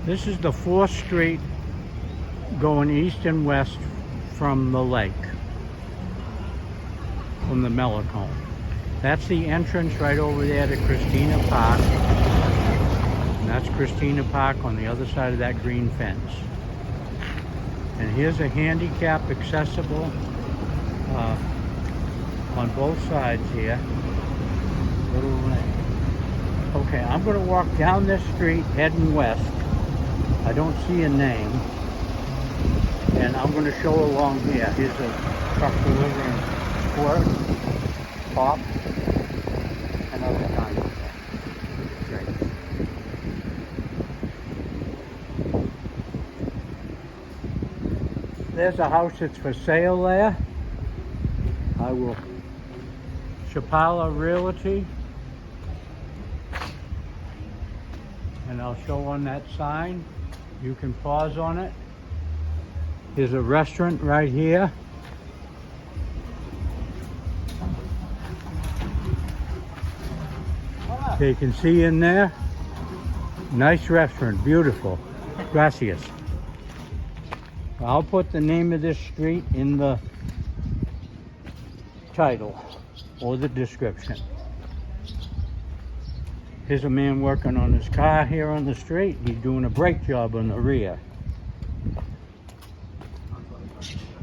This is the 4th Street going east and west from the lake, from the Mellicone. That's the entrance right over there to Christina Park. And that's Christina Park on the other side of that green fence. And here's a handicap accessible on both sides here. Little lane. Okay, I'm going to walk down this street heading west. I don't see a name. And I'm going to show along here. Here's a truck delivering squirt, pop, and other kinds of drinks. There's a house that's for sale there. I will. Chapala Realty. And I'll show on that sign. You can pause on it. There's a restaurant right here. Okay, you can see in there. Nice restaurant, beautiful. Gracias. I'll put the name of this street in the title or the description. Here's a man working on his car here on the street. He's doing a brake job on the rear.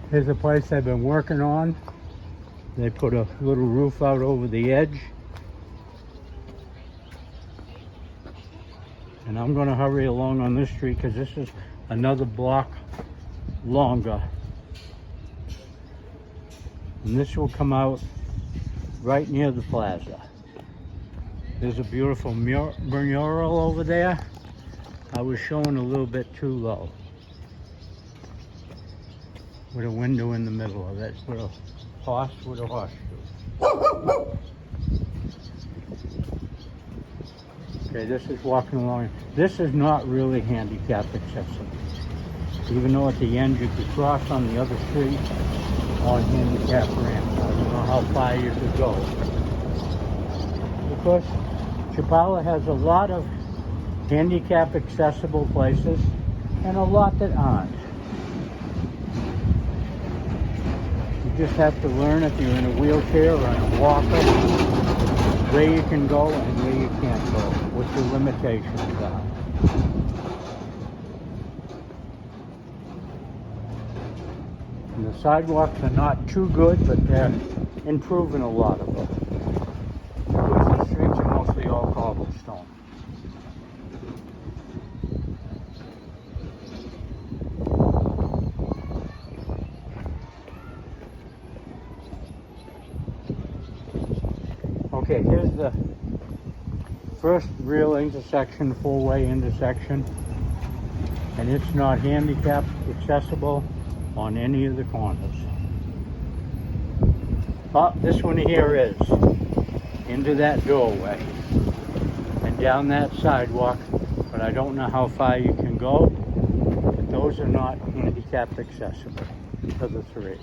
Here's a place they've been working on. They put a little roof out over the edge. And I'm going to hurry along on this street because this is another block longer. And this will come out right near the plaza. There's a beautiful mural over there. I was showing a little bit too low. With a window in the middle of it. With a horse with a horseshoe. Okay, this is walking along. This is not really handicap accessible. Even though at the end you could cross on the other street on handicap ramp. I don't know how far you could go. Because Chapala has a lot of handicap accessible places and a lot that aren't. You just have to learn if you're in a wheelchair or in a walker where you can go and where you can't go, what your limitations are. And the sidewalks are not too good, but they're improving a lot of them. Because the streets are mostly all cobblestone. Okay, here's the first real intersection, four-way intersection. And it's not handicap accessible on any of the corners. Oh, this one here is. Into that doorway. And down that sidewalk. But I don't know how far you can go. But those are not handicap accessible for the three.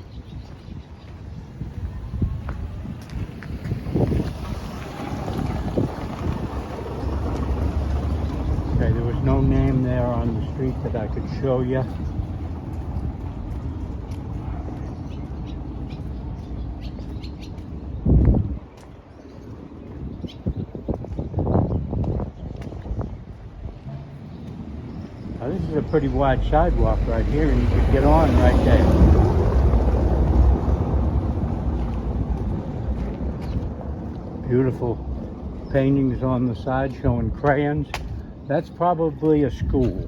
Okay, there was no name there on the street that I could show you. Now, this is a pretty wide sidewalk right here, and you could get on right there. Beautiful paintings on the side showing crayons. That's probably a school.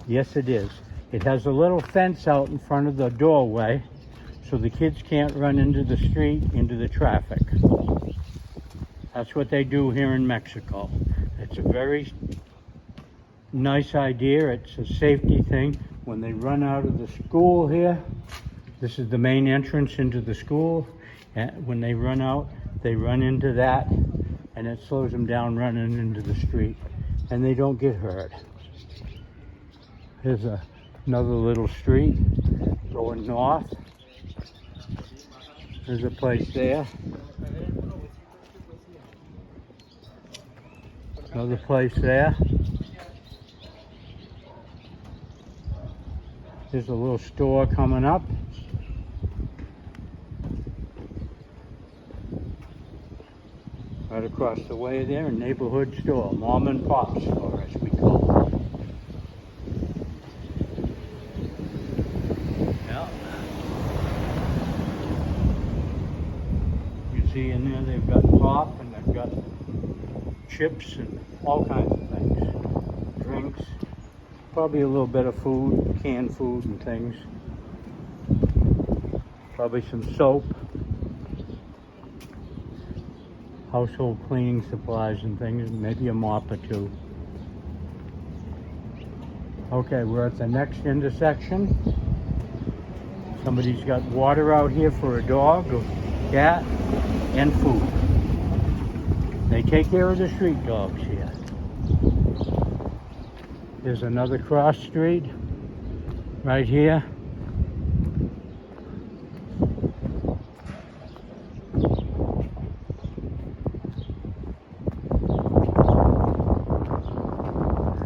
Yes, it is. It has a little fence out in front of the doorway so the kids can't run into the street, into the traffic. That's what they do here in Mexico. It's a very nice idea. It's a safety thing. When they run out of the school here, this is the main entrance into the school. And when they run out, they run into that, and it slows them down running into the street, and they don't get hurt. Here's another little street going north. There's a place there. Another place there. There's a little store coming up. Right across the way there, a neighborhood store, mom and pop store as we call it. Yeah. You see in there they've got pop and they've got chips and all kinds of things. Drinks, probably a little bit of food, canned food and things. Probably some soap. Household cleaning supplies and things, maybe a mop or two. Okay, we're at the next intersection. Somebody's got water out here for a dog, or cat, and food. They take care of the street dogs here. There's another cross street right here.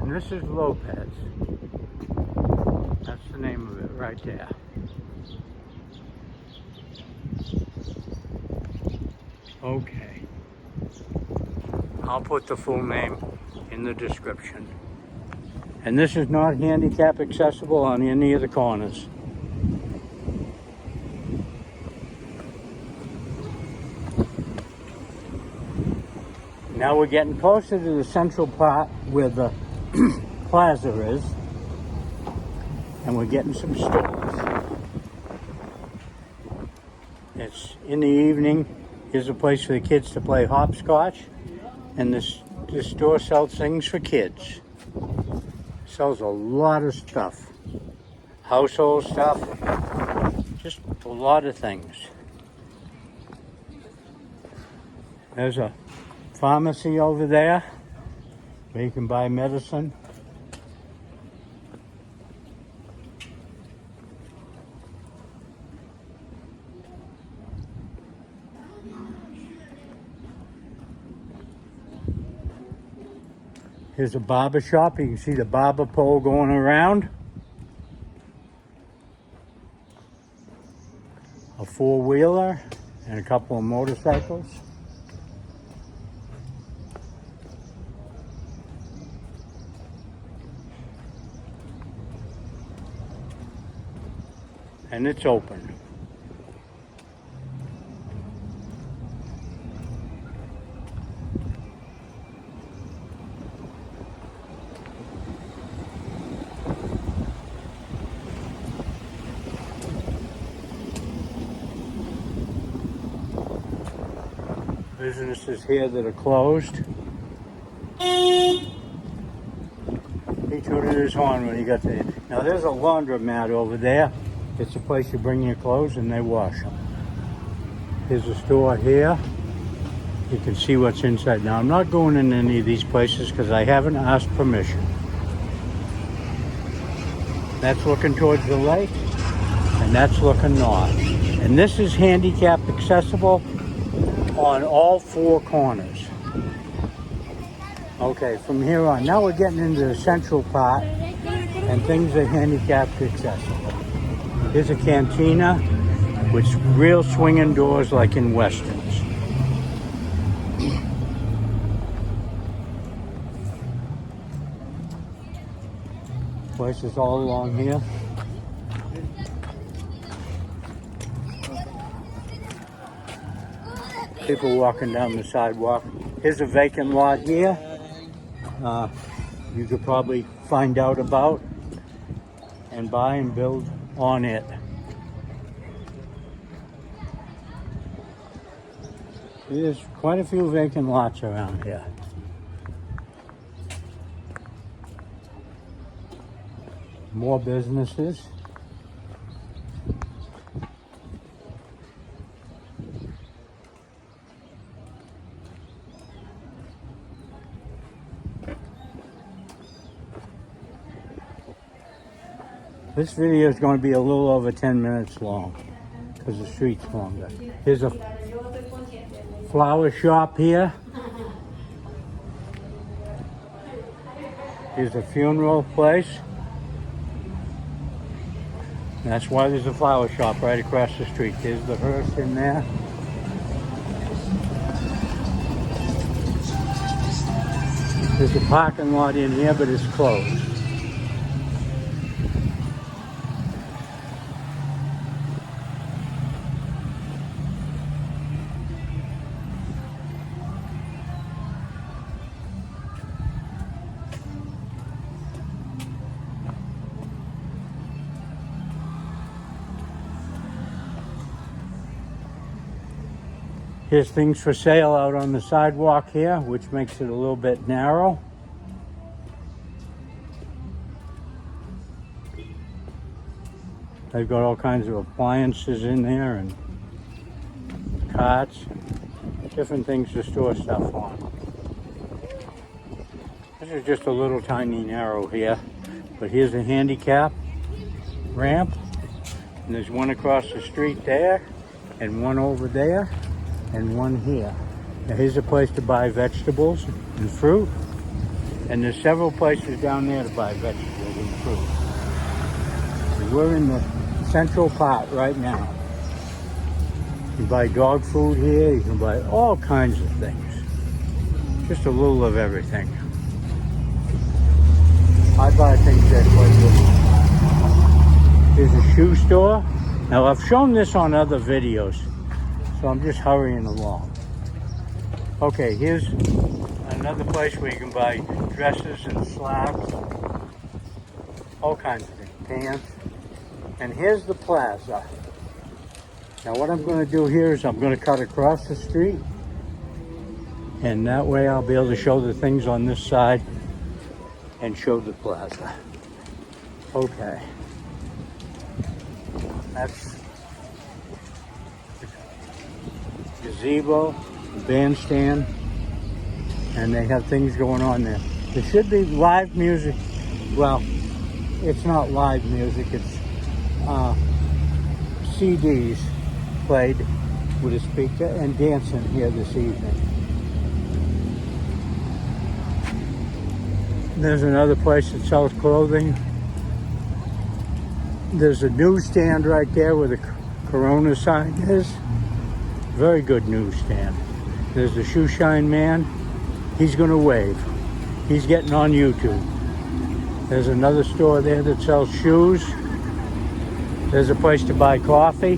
This is Lopez. That's the name of it right there. Okay. I'll put the full name in the description. And this is not handicap accessible on any of the corners. Now we're getting closer to the central part where the plaza is, and we're getting some stores. It's in the evening. Here's a place for the kids to play hopscotch, and this store sells things for kids. Sells a lot of stuff, household stuff, just a lot of things. There's a pharmacy over there where you can buy medicine. Here's a barber shop. You can see the barber pole going around. A four-wheeler and a couple of motorcycles. And it's open. Businesses here that are closed. He tooted his horn when he got there. Now there's a laundromat over there. It's a place you bring your clothes and they wash them. Here's a store here. You can see what's inside. Now I'm not going in any of these places because I haven't asked permission. That's looking towards the lake and that's looking north. And this is handicap accessible on all four corners. Okay, from here on. Now we're getting into the central part and things are handicapped accessible. Here's a cantina with real swinging doors like in Westerns. Places all along here. People walking down the sidewalk. Here's a vacant lot here. You could probably find out about and buy and build on it. There's quite a few vacant lots around here. More businesses. This video is going to be a little over 10 minutes long because the street's longer. Here's a flower shop here. Here's a funeral place. That's why there's a flower shop right across the street. There's the hearse in there. There's a parking lot in here, but it's closed. Here's things for sale out on the sidewalk here, which makes it a little bit narrow. They've got all kinds of appliances in there and carts, different things to store stuff on. This is just a little tiny narrow here, but here's a handicap ramp, and there's one across the street there, and one over there, and one here. Now here's a place to buy vegetables and fruit, and there's several places down there to buy vegetables and fruit. And we're in the central part right now. You can buy dog food here, you can buy all kinds of things. Just a little of everything. I buy things that quite good. Here's a shoe store. Now I've shown this on other videos, so I'm just hurrying along. Okay, here's another place where you can buy dresses and slacks, all kinds of things, pants. And here's the plaza. Now what I'm going to do here is I'm going to cut across the street, and that way I'll be able to show the things on this side and show the plaza. Okay. That's gazebo, bandstand, and they have things going on there. There should be live music. Well, it's not live music, it's CDs played with a speaker and dancing here this evening. There's another place that sells clothing. There's a newsstand right there where the Corona sign is. Very good newsstand. There's the shoe shine man. He's gonna wave. He's getting on YouTube. There's another store there that sells shoes. There's a place to buy coffee.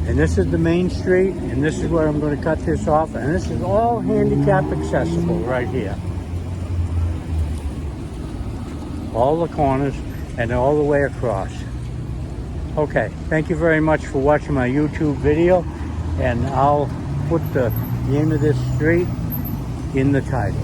And this is the main street, and this is where I'm going to cut this off. And this is all handicap accessible right here. All the corners and all the way across. Okay, thank you very much for watching my YouTube video, and I'll put the name of this street in the title.